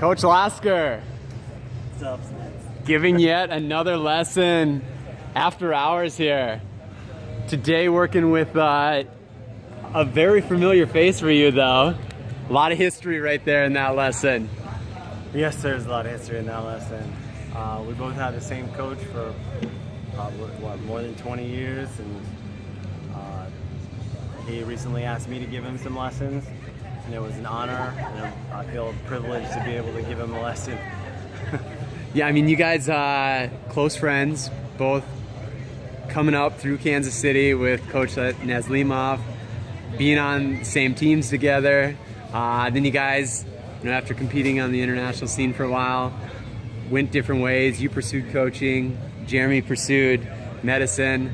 Coach Lasker, What's up, Smith? giving yet another lesson after hours here. Today working with a very familiar face for you though. A lot of history right there in that lesson. Yes, there's a lot of history in that lesson. We both had the same coach for more than 20 years, and he recently asked me to give him some lessons, and it was an honor, and I feel privileged to be able to give him a lesson. Yeah, I mean, you guys close friends, both coming up through Kansas City with Coach Nazlimov, being on the same teams together. Then you guys, after competing on the international scene for a while, went different ways. You pursued coaching, Jeremy pursued medicine.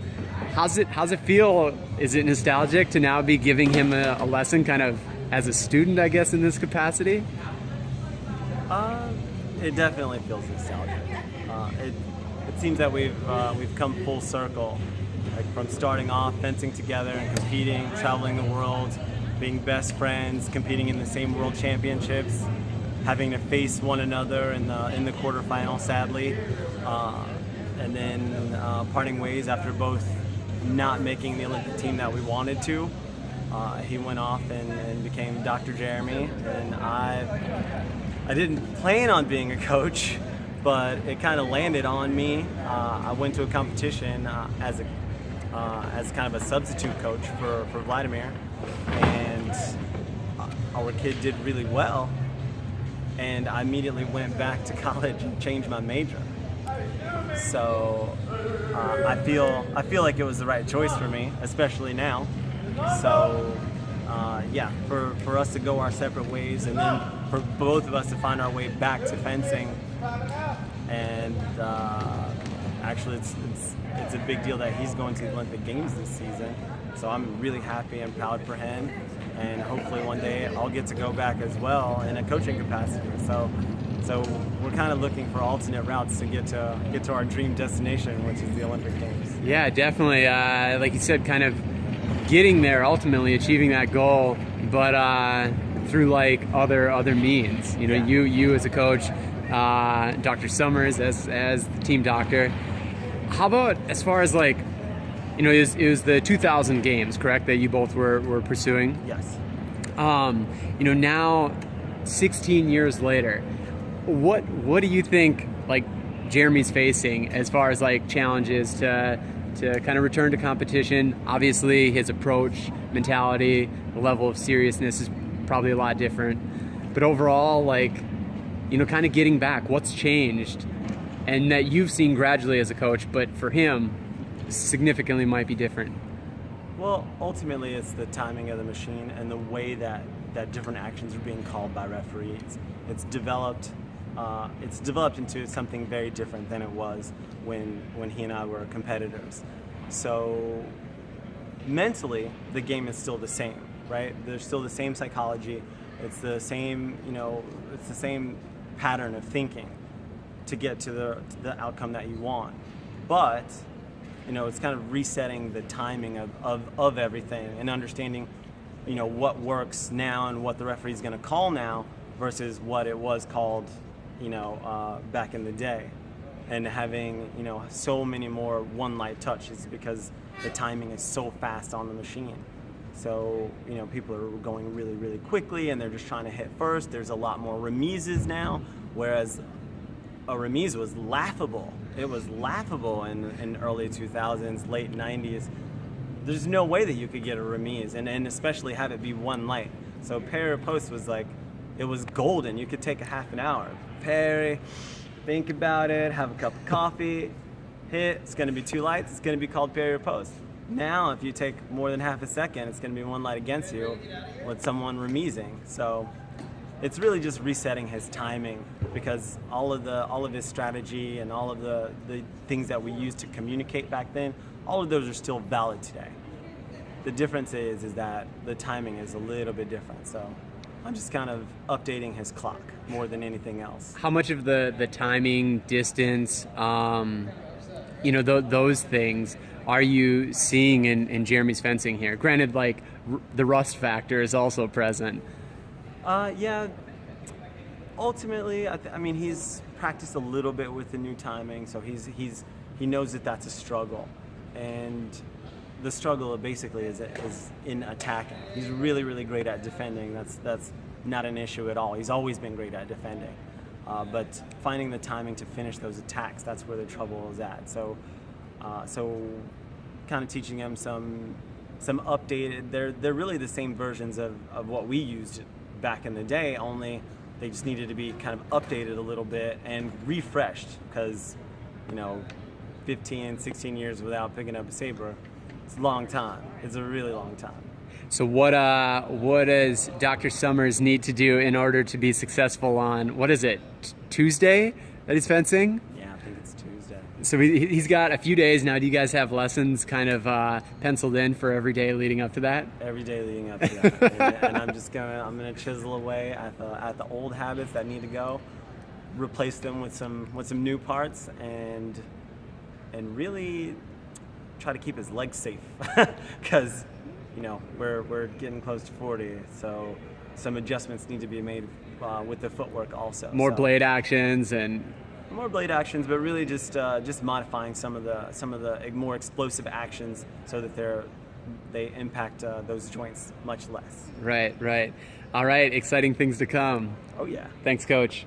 How's it feel? Is it nostalgic to now be giving him a lesson kind of as a student, I guess, in this capacity? It definitely feels nostalgic. It seems that we've come full circle, like from starting off fencing together and competing, traveling the world, being best friends, competing in the same world championships, having to face one another in the quarterfinal, sadly, and then parting ways after both not making the Olympic team that we wanted to. He went off and became Dr. Jeremy, and I didn't plan on being a coach, but it kind of landed on me. I went to a competition as kind of a substitute coach for Vladimir, and our kid did really well, and I immediately went back to college and changed my major. So I feel like it was the right choice for me, especially now. So yeah, for us to go our separate ways, and then for both of us to find our way back to fencing, and actually it's a big deal that he's going to the Olympic Games this season. So I'm really happy and proud for him, and hopefully one day I'll get to go back as well in a coaching capacity. So we're kind of looking for alternate routes to get to our dream destination, which is the Olympic Games. Yeah, definitely. Like you said, kind of getting there, ultimately achieving that goal, but through like other means. Yeah. You as a coach, Dr. Summers as the team doctor. How about as far as like, it was the 2000 games, correct, that you both were pursuing? Yes. Now 16 years later, what do you think like Jeremy's facing as far as like challenges to kind of return to competition? Obviously his approach, mentality, the level of seriousness is probably a lot different, but overall, like, kind of getting back, what's changed, and that you've seen gradually as a coach, but for him significantly might be different? Well, ultimately it's the timing of the machine and the way that different actions are being called by referees. It's developed into something very different than it was when he and I were competitors. So mentally, the game is still the same, right? There's still the same psychology. It's the same, it's the same pattern of thinking to get to the outcome that you want. But, it's kind of resetting the timing of everything and understanding, what works now and what the referee's going to call now versus what it was called, back in the day, and having so many more one light touches because the timing is so fast on the machine. So people are going really, really quickly, and they're just trying to hit first. There's a lot more remises now, whereas a remise was laughable. It was laughable in early 2000s, late 90s. There's no way that you could get a remise, and especially have it be one light. So parry or post was like, it was golden. You could take a half an hour. Parry, think about it, have a cup of coffee, hit. It's going to be two lights. It's going to be called parry or post. Now, if you take more than half a second, it's going to be one light against you with someone remising. So it's really just resetting his timing, because all of his strategy and all of the things that we used to communicate back then, all of those are still valid today. The difference is that the timing is a little bit different. So I'm just kind of updating his clock more than anything else. How much of the timing, distance, those things are you seeing in Jeremy's fencing here? Granted, like the rust factor is also present. Yeah, Ultimately, I mean, he's practiced a little bit with the new timing, so he knows that that's a struggle, and the struggle basically is in attacking. He's really, really great at defending. That's not an issue at all. He's always been great at defending, but finding the timing to finish those attacks, that's where the trouble is at. So kind of teaching him some updated. They're really the same versions of what we used back in the day, only they just needed to be kind of updated a little bit and refreshed, because 15, 16 years without picking up a saber, it's a long time. It's a really long time. So what does Dr. Summers need to do in order to be successful on, what is it, Tuesday that he's fencing? Yeah, I think it's Tuesday. So he's got a few days now. Do you guys have lessons kind of penciled in for every day leading up to that? Every day leading up to that. And I'm gonna chisel away at the old habits that need to go, replace them with some new parts, and really try to keep his legs safe, because we're getting close to 40, so some adjustments need to be made with the footwork also. More blade actions, but really just modifying some of the more explosive actions so that they impact those joints much less. Right. All right, exciting things to come. Oh yeah. Thanks, Coach.